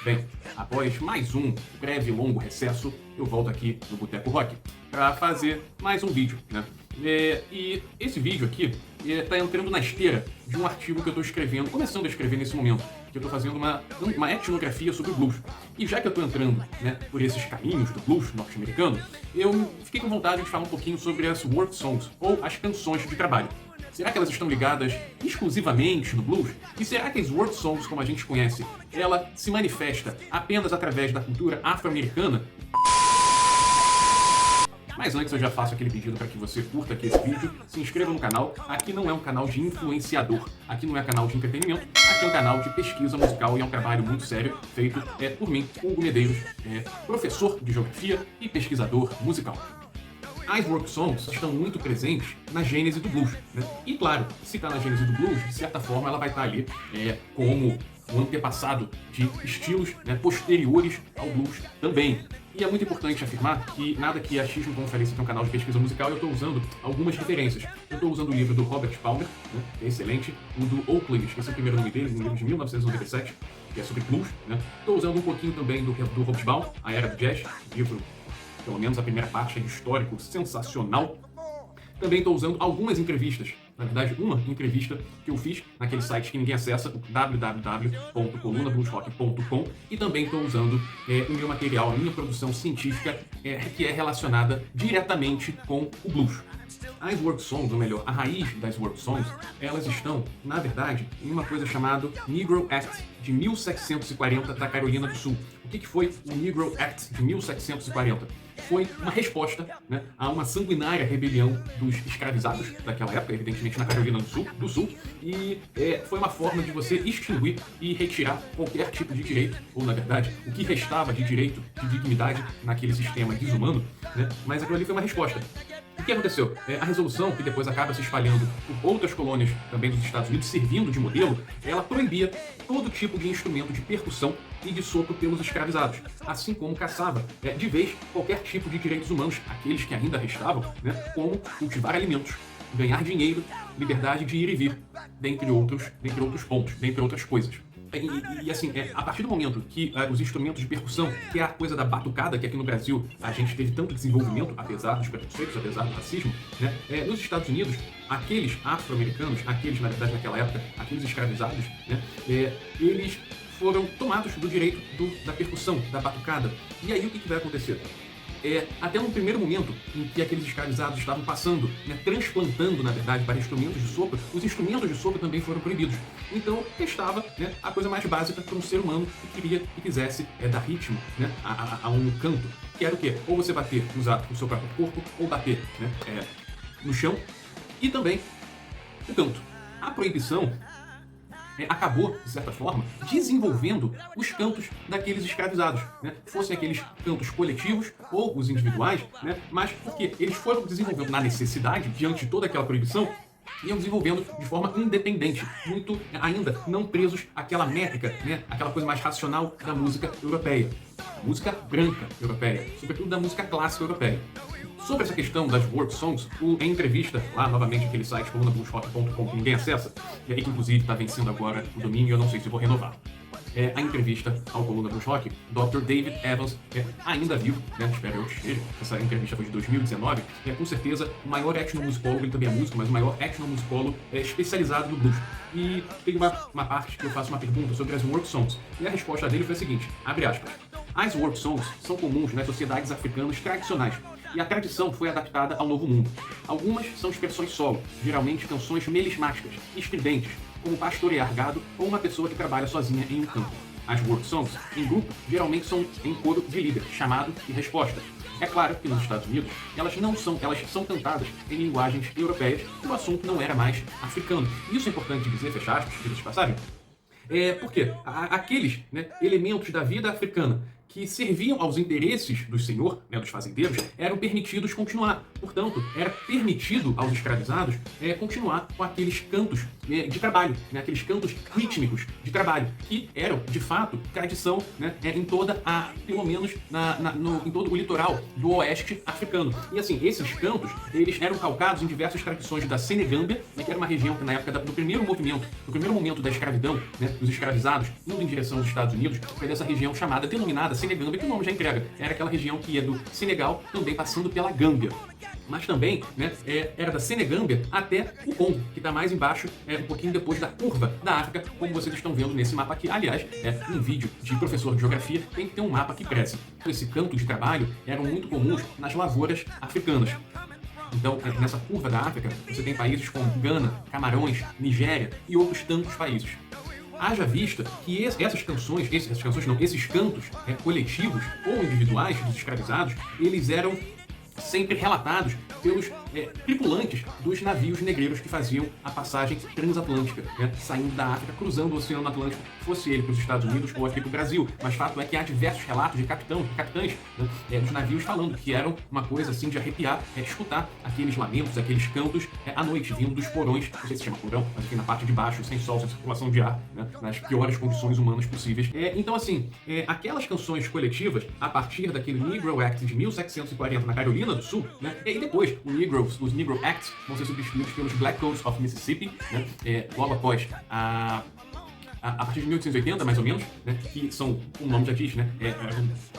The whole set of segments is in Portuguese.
Bem, após mais um breve e longo recesso, eu volto aqui no Boteco Rock para fazer mais um vídeo, né? E esse vídeo aqui está entrando na esteira de um artigo que eu estou escrevendo, começando a escrever nesse momento, que eu estou fazendo uma etnografia sobre o blues. E já que eu estou entrando, né, por esses caminhos do blues norte-americano, eu fiquei com vontade de falar um pouquinho sobre as work songs, ou as canções de trabalho. Será que elas estão ligadas exclusivamente no blues? E será que as work songs, como a gente conhece, ela se manifesta apenas através da cultura afro-americana? Mas antes eu já faço aquele pedido para que você curta aqui esse vídeo, se inscreva no canal. Aqui não é um canal de influenciador, aqui não é canal de entretenimento, aqui é um canal de pesquisa musical e é um trabalho muito sério feito por mim, Hugo Medeiros, professor de geografia e pesquisador musical. As work songs estão muito presentes na gênese do blues, né? E claro, se está na gênese do blues, de certa forma ela vai estar ali como um antepassado de estilos, né, posteriores ao blues também. E é muito importante afirmar que nada que a X Conferência tem um canal de pesquisa musical, eu estou usando algumas referências. Eu estou usando o livro do Robert Palmer, né, que é excelente, o do Oakley, esqueci o primeiro nome dele, um livro de 1997, que é sobre blues, né? Estou usando um pouquinho também do Hobsbawm, A Era do Jazz, livro, pelo menos a primeira parte é histórico, sensacional. Também estou usando algumas entrevistas, na verdade uma entrevista que eu fiz naquele site que ninguém acessa, o www.colunabluesrock.com, e também estou usando o meu material, a minha produção científica que é relacionada diretamente com o blues. As work songs, ou melhor, a raiz das work songs, elas estão, na verdade, em uma coisa chamada Negro Act, de 1740, da Carolina do Sul. O que foi o Negro Act de 1740? Foi uma resposta, né, a uma sanguinária rebelião dos escravizados daquela época, evidentemente na Carolina do Sul, e foi uma forma de você extinguir e retirar qualquer tipo de direito, ou na verdade, o que restava de direito, de dignidade naquele sistema desumano, né, mas aquilo ali foi uma resposta. O que aconteceu? A resolução, que depois acaba se espalhando por outras colônias também dos Estados Unidos, servindo de modelo, ela proibia todo tipo de instrumento de percussão e de sopro pelos escravizados, assim como caçava de vez qualquer tipo de direitos humanos, aqueles que ainda restavam, né, como cultivar alimentos, ganhar dinheiro, liberdade de ir e vir, dentre outros pontos, dentre outras coisas. E assim, a partir do momento que os instrumentos de percussão, que é a coisa da batucada, que aqui no Brasil a gente teve tanto desenvolvimento, apesar dos preconceitos, apesar do racismo, né, nos Estados Unidos, aqueles afro-americanos, aqueles, na verdade, naquela época, aqueles escravizados, né, eles foram tomados do direito da percussão, da batucada. E aí o que vai acontecer? Até no primeiro momento em que aqueles escravizados estavam passando, né, transplantando, na verdade, para instrumentos de sopro, os instrumentos de sopro também foram proibidos. Então, restava, né, a coisa mais básica para um ser humano que queria e quisesse dar ritmo, né, a um canto, que era o quê? Ou você bater, usar o seu próprio corpo, ou bater, né, no chão, e também o canto. A proibição acabou, de certa forma, desenvolvendo os cantos daqueles escravizados, né? Fossem aqueles cantos coletivos ou os individuais, né? Mas porque eles foram desenvolvendo na necessidade, diante de toda aquela proibição, iam desenvolvendo de forma independente, muito ainda não presos àquela métrica, né? Aquela coisa mais racional da música europeia, música branca europeia, sobretudo da música clássica europeia. Sobre essa questão das work songs, em entrevista, lá novamente aquele site colunabluesrock.com que ninguém acessa, e que inclusive está vencendo agora o domínio e eu não sei se vou renovar. A entrevista ao Coluna Blues Rock, Dr. David Evans, ainda vivo, né, espero eu que esteja, essa entrevista foi de 2019, com certeza o maior etnomusicólogo, ele também é músico, mas o maior etnomusicólogo especializado no blues. E tem uma parte que eu faço uma pergunta sobre as work songs, e a resposta dele foi a seguinte, abre aspas, as work songs são comuns nas sociedades africanas tradicionais, e a tradição foi adaptada ao novo mundo. Algumas são expressões solo, geralmente canções melismáticas, estridentes, como pastorear gado ou uma pessoa que trabalha sozinha em um campo. As work songs, em grupo, geralmente são em coro de líder, chamado e resposta. É claro que nos Estados Unidos, elas são cantadas em linguagens europeias e o assunto não era mais africano. Isso é importante dizer, fecha aspas, diga de passagem, porque aqueles, né, elementos da vida africana que serviam aos interesses do senhor, né, dos fazendeiros, eram permitidos continuar. Portanto, era permitido aos escravizados continuar com aqueles cantos de trabalho, né, aqueles cantos rítmicos de trabalho, que eram, de fato, tradição, né, em toda pelo menos em todo o litoral do oeste africano. E assim, esses cantos, eles eram calcados em diversas tradições da Senegâmbia, né, que era uma região que na época do primeiro momento da escravidão, né, dos escravizados indo em direção aos Estados Unidos, foi dessa região chamada, denominada Senegâmbia, que o nome já entrega. Era aquela região que ia do Senegal, também passando pela Gâmbia. Mas também, né, era da Senegâmbia até o Congo, que está mais embaixo, um pouquinho depois da curva da África, como vocês estão vendo nesse mapa aqui. Aliás, um vídeo de professor de geografia tem que ter um mapa que cresce. Esse canto de trabalho eram muito comuns nas lavouras africanas. Então, nessa curva da África, você tem países como Gana, Camarões, Nigéria e outros tantos países. Haja vista que esses cantos coletivos ou individuais dos escravizados, eles eram sempre relatados pelos tripulantes dos navios negreiros que faziam a passagem transatlântica, né, saindo da África, cruzando o Oceano Atlântico, fosse ele para os Estados Unidos ou aqui para o Brasil. Mas fato é que há diversos relatos de capitães, né, dos navios falando que eram uma coisa assim de arrepiar, escutar aqueles lamentos, aqueles cantos à noite, vindo dos porões, não sei se chama porão, mas aqui na parte de baixo, sem sol, sem circulação de ar, né, nas piores condições humanas possíveis. Então assim, aquelas canções coletivas, a partir daquele Negro Act de 1740 na Carolina do Sul, né, e depois os Negro Acts vão ser substituídos pelos Black Codes of Mississippi, né, logo após a partir de 1880, mais ou menos, né, que são, como o nome já diz, né,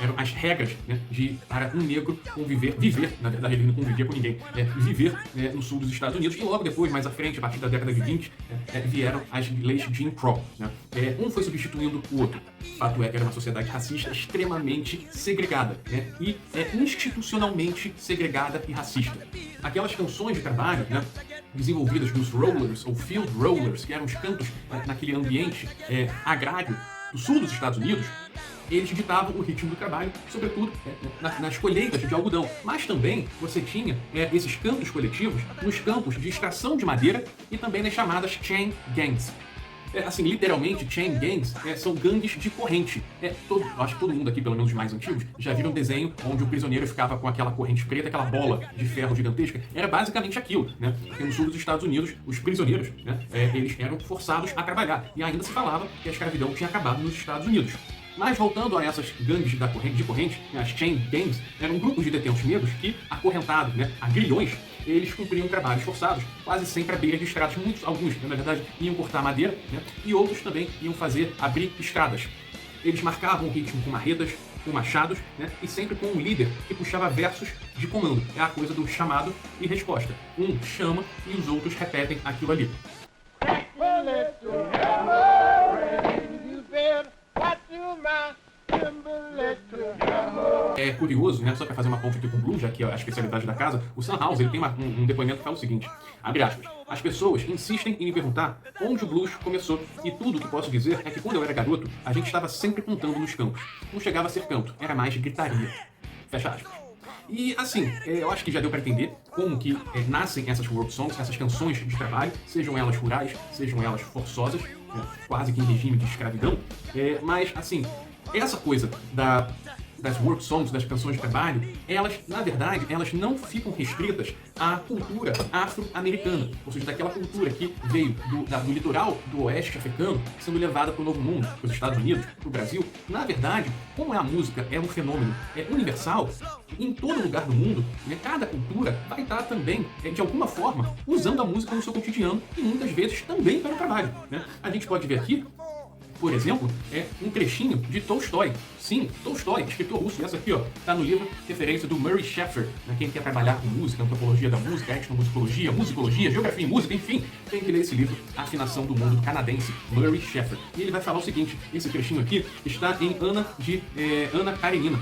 eram as regras, né, para um negro viver, na verdade ele não convivia com ninguém, viver no sul dos Estados Unidos. E logo depois, mais à frente, a partir da década de 20, vieram as leis de Jim Crow. Né. Um foi substituindo o outro. O fato é que era uma sociedade racista extremamente segregada, né, e institucionalmente segregada e racista. Aquelas canções de trabalho, né, desenvolvidas dos rollers ou field rollers, que eram os cantos naquele ambiente agrário do sul dos Estados Unidos, eles ditavam o ritmo do trabalho, sobretudo nas colheitas de algodão. Mas também você tinha esses cantos coletivos nos campos de extração de madeira e também nas chamadas chain gangs. Assim, literalmente, chain gangs são gangues de corrente. Acho que todo mundo aqui, pelo menos os mais antigos, já viram um desenho onde o prisioneiro ficava com aquela corrente preta, aquela bola de ferro gigantesca. Era basicamente aquilo, né? Porque no sul dos Estados Unidos, os prisioneiros, né, eles eram forçados a trabalhar. E ainda se falava que a escravidão tinha acabado nos Estados Unidos. Mas voltando a essas gangues de corrente, as chain gangs eram grupos de detentos negros que, acorrentados, né, a grilhões, eles cumpriam trabalhos forçados, quase sempre à beira de estradas. Alguns, na verdade, iam cortar madeira, né, e outros também iam abrir estradas. Eles marcavam o ritmo com marretas, com machados, né, e sempre com um líder que puxava versos de comando. É a coisa do chamado e resposta. Um chama e os outros repetem aquilo ali. É curioso, né, só para fazer uma ponte aqui com o blues, já que é a especialidade da casa, o Sam House ele tem um depoimento que fala o seguinte, abre aspas, as pessoas insistem em me perguntar onde o blues começou, e tudo o que posso dizer é que quando eu era garoto, a gente estava sempre cantando nos campos. Não chegava a ser canto, era mais gritaria. Fecha aspas. E assim, eu acho que já deu para entender como que nascem essas work songs, essas canções de trabalho, sejam elas rurais, sejam elas forçosas, né, quase que em regime de escravidão, mas assim, essa coisa das work songs, das canções de trabalho, elas, na verdade, elas não ficam restritas à cultura afro-americana, ou seja, daquela cultura que veio do litoral do oeste africano, sendo levada para o Novo Mundo, para os Estados Unidos, para o Brasil. Na verdade, como a música é um fenômeno universal, em todo lugar do mundo, né, cada cultura vai estar também, de alguma forma, usando a música no seu cotidiano e muitas vezes também para o trabalho. Né? A gente pode ver aqui, por exemplo, um trechinho de Tolstói. Sim, Tolstói, escritor russo. Essa aqui, ó, tá no livro referência do Murray Schafer. Né? Quem quer trabalhar com música, antropologia da música, etnomusicologia, musicologia, geografia e música, enfim, tem que ler esse livro, A Afinação do Mundo, canadense, Murray Schafer. E ele vai falar o seguinte, esse trechinho aqui está em Ana Karenina.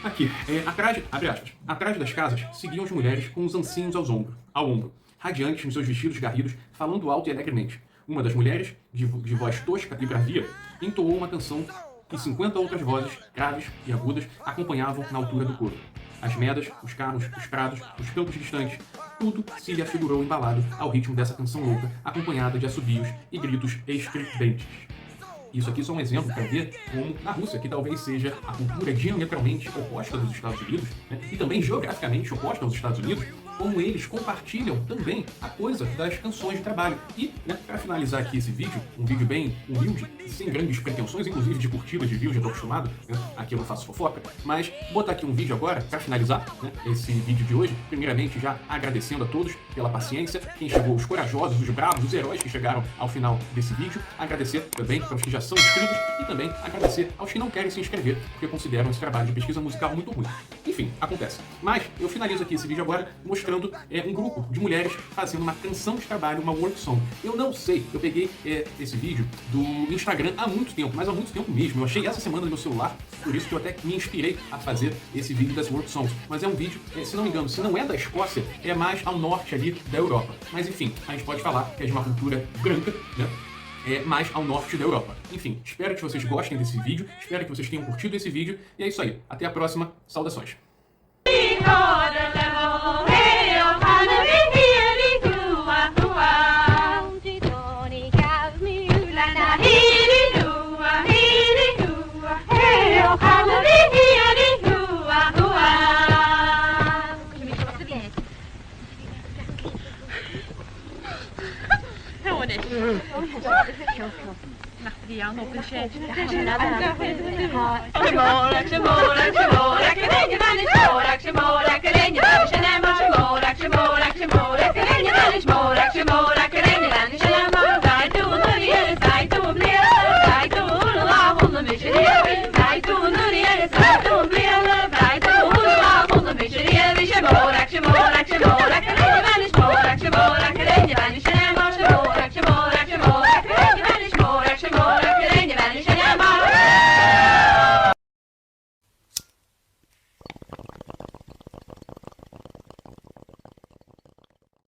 Aqui, abre aspas, atrás das casas seguiam as mulheres com os ancinhos ao ombro, radiantes nos seus vestidos garridos, falando alto e alegremente. Uma das mulheres, de voz tosca e bravia, entoou uma canção que 50 outras vozes, graves e agudas, acompanhavam na altura do coro. As medas, os carros, os prados, os campos distantes, tudo se lhe afigurou embalado ao ritmo dessa canção louca, acompanhada de assobios e gritos estridentes. Isso aqui é só um exemplo para ver como na Rússia, que talvez seja a cultura diametralmente oposta dos Estados Unidos, né, e também geograficamente oposta aos Estados Unidos, como eles compartilham também a coisa das canções de trabalho. E, né, para finalizar aqui esse vídeo, um vídeo bem humilde, sem grandes pretensões, inclusive de curtidas de views, já estou acostumado, né, aqui eu não faço fofoca, mas botar aqui um vídeo agora para finalizar, né, esse vídeo de hoje, primeiramente já agradecendo a todos pela paciência, quem chegou, os corajosos, os bravos, os heróis que chegaram ao final desse vídeo, agradecer também aos que já são inscritos e também agradecer aos que não querem se inscrever, porque consideram esse trabalho de pesquisa musical muito ruim. Enfim, acontece. Mas eu finalizo aqui esse vídeo agora mostrando um grupo de mulheres fazendo uma canção de trabalho, uma work song. Eu não sei, eu peguei esse vídeo do Instagram há muito tempo, mas há muito tempo mesmo. Eu achei essa semana no meu celular, por isso que eu até me inspirei a fazer esse vídeo das work songs. Mas é um vídeo, se não me engano, se não é da Escócia, é mais ao norte ali da Europa. Mas enfim, a gente pode falar que é de uma cultura branca, né? Mais ao norte da Europa. Enfim, espero que vocês gostem desse vídeo, espero que vocês tenham curtido esse vídeo, e é isso aí. Até a próxima, saudações! Morak,